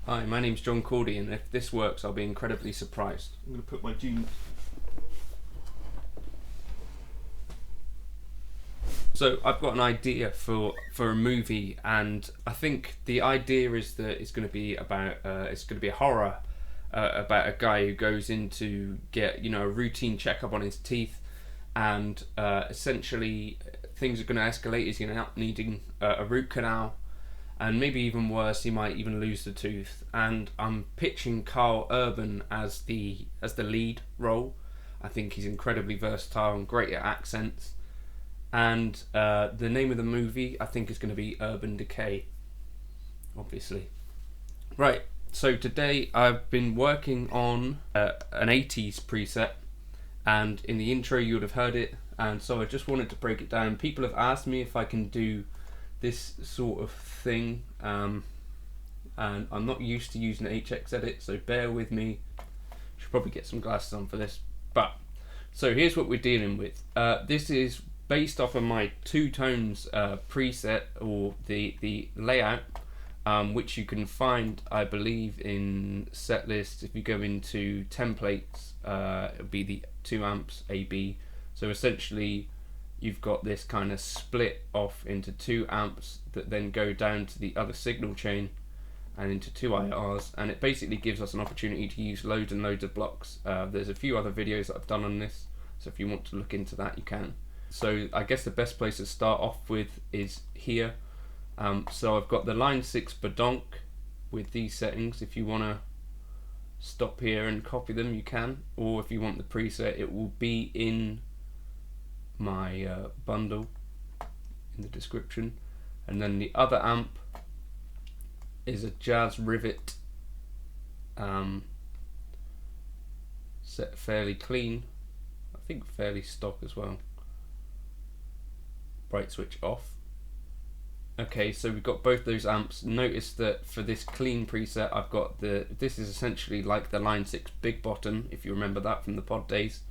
Hi, my name's John Cordy, and if this works, I'll be incredibly surprised. I'm going to put my jeans. So I've got an idea for a movie, and I think the idea is that it's going to be about a horror about a guy who goes in to get a routine checkup on his teeth, and essentially things are going to escalate. He's going to end up needing a root canal. And maybe even worse, he might even lose the tooth. And I'm pitching Carl Urban as the lead role. I think he's incredibly versatile and great at accents. And the name of the movie, I think, is going to be Urban Decay, obviously. Right, so today I've been working on an 80s preset. And in the intro you would have heard it. And so I just wanted to break it down. People have asked me if I can do this sort of thing, and I'm not used to using HX edit, so bear with me. Should probably get some glasses on for this. But so here's what we're dealing with. This is based off of my two tones preset, or the layout, which you can find, I believe, in setlist. If you go into templates, it'll be the 2 amps AB. So essentially you've got this kind of split off into 2 amps that then go down to the other signal chain and into 2 IRs, and it basically gives us an opportunity to use loads and loads of blocks. There's a few other videos that I've done on this, so if you want to look into that, you can. So I guess the best place to start off with is here. So I've got the line 6 badonk with these settings. If you want to stop here and copy them, you can, or if you want the preset, it will be in my bundle in the description. And then the other amp is a Jazz Rivet, set fairly clean, I think fairly stock as well. Bright switch off. Okay, so we've got both those amps. Notice that for this clean preset I've got this is essentially like the line 6 big bottom, if you remember that from the pod days.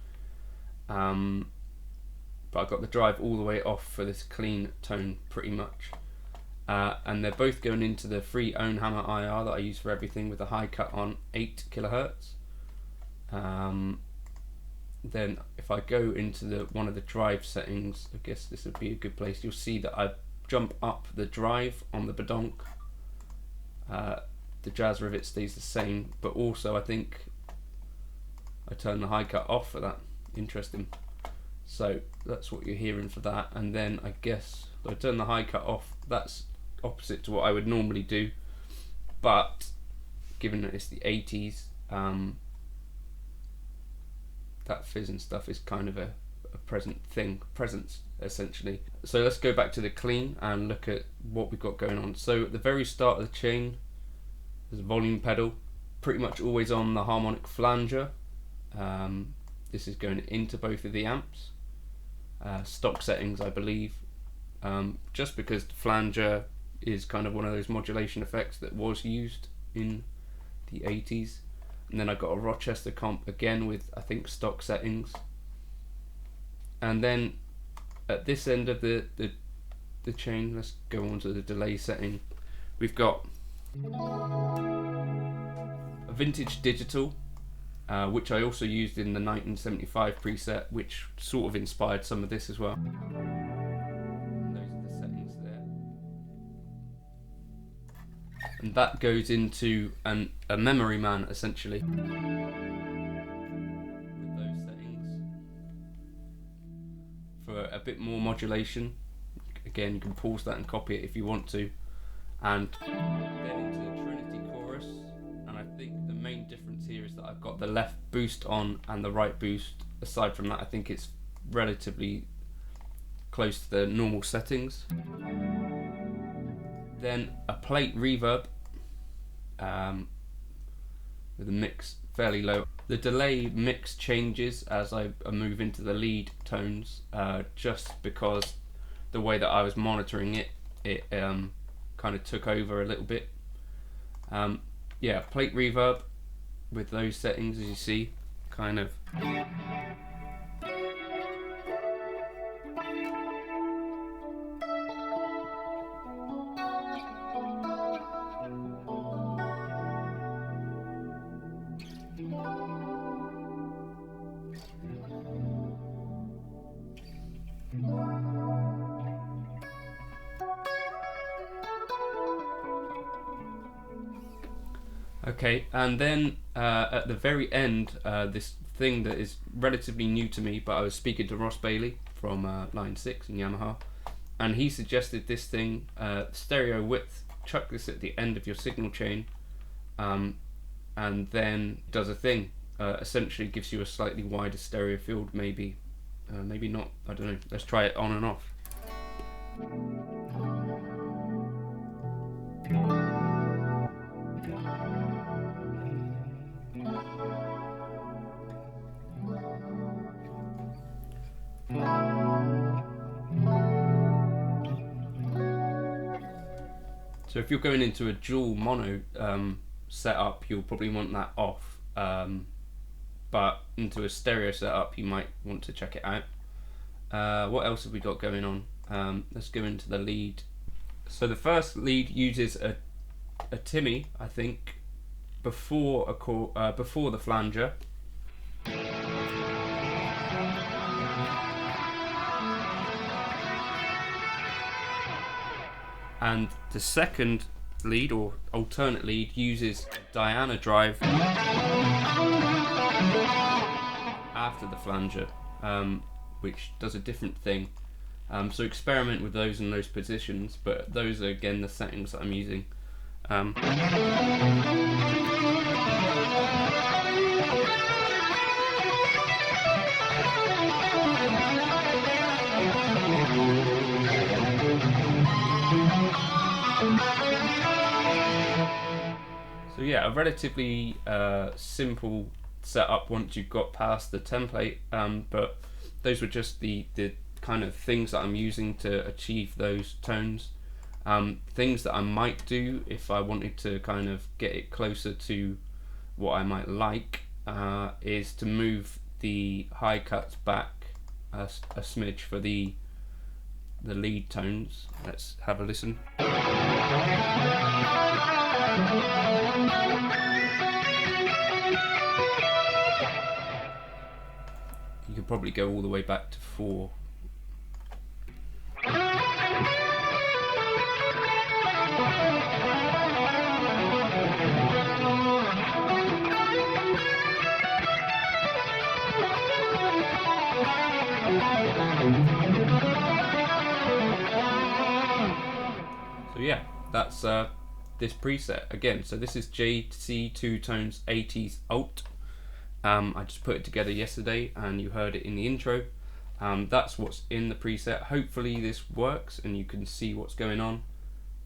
But I've got the drive all the way off for this clean tone pretty much. And they're both going into the free own hammer IR that I use for everything, with a high cut on 8 kilohertz. Then if I go into one of the drive settings, I guess this would be a good place. You'll see that I jump up the drive on the badonk. The Jazz Rivet stays the same, but also I think I turn the high cut off for that. Interesting. So that's what you're hearing for that. And then I guess I turn the high cut off. That's opposite to what I would normally do, but given that it's the 80s, that fizz and stuff is kind of a presence essentially. So let's go back to the clean and look at what we've got going on. So at the very start of the chain, there's a volume pedal, pretty much always on the harmonic flanger. This is going into both of the amps. Stock settings, I believe, just because the flanger is kind of one of those modulation effects that was used in the 80s. And then I got a Rochester comp again with, I think, stock settings. And then at this end of the chain, let's go on to the delay setting. We've got a vintage digital, which I also used in the 1975 preset, which sort of inspired some of this as well. Those are the settings there. And that goes into a memory man, essentially. With those settings. For a bit more modulation. Again, you can pause that and copy it if you want to. And then into the Trinity chorus. And I think the main difference here is that I've got the left boost on and the right boost. Aside from that, I think it's relatively close to the normal settings. Then a plate reverb with a mix fairly low. The delay mix changes as I move into the lead tones, just because the way that I was monitoring it kind of took over a little bit. Yeah, plate reverb with those settings, as you see, kind of. Okay, and then at the very end, this thing that is relatively new to me, but I was speaking to Ross Bailey from Line 6 in Yamaha, and he suggested this thing, stereo width. Chuck this at the end of your signal chain, and then does a thing. Essentially gives you a slightly wider stereo field, maybe not, I don't know. Let's try it on and off. So if you're going into a dual mono setup, you'll probably want that off, but into a stereo setup you might want to check it out. What else have we got going on? Let's go into the lead. So the first lead uses a Timmy, I think, before the flanger. And the second lead, or alternate lead, uses a Diana drive after the flanger, which does a different thing. So experiment with those in those positions, but those are again the settings that I'm using. So yeah, a relatively simple setup once you've got past the template, but those were just the kind of things that I'm using to achieve those tones. Things that I might do if I wanted to kind of get it closer to what I might like is to move the high cuts back a smidge for the lead tones. Let's have a listen. You could probably go all the way back to 4. So yeah, that's this preset again. So this is JC 2 Tones 80s Alt. I just put it together yesterday and you heard it in the intro. That's what's in the preset. Hopefully this works and you can see what's going on,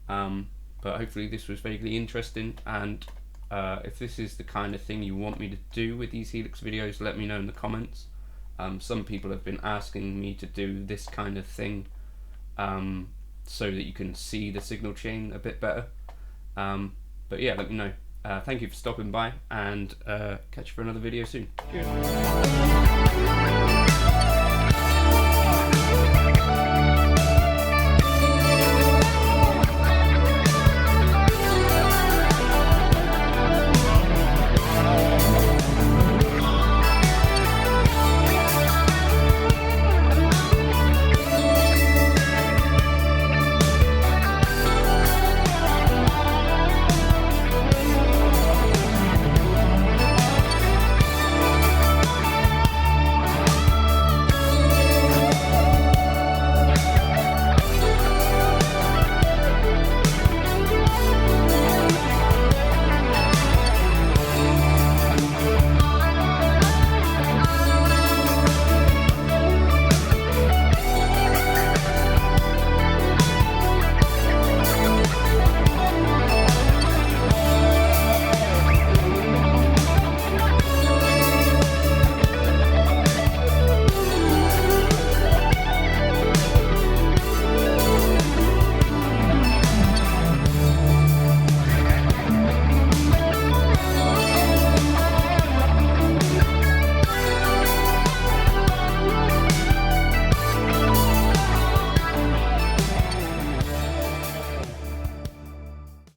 but hopefully this was vaguely interesting, and if this is the kind of thing you want me to do with these Helix videos, let me know in the comments. Some people have been asking me to do this kind of thing so that you can see the signal chain a bit better, but yeah, let me know. Thank you for stopping by, and catch you for another video soon. Cheers.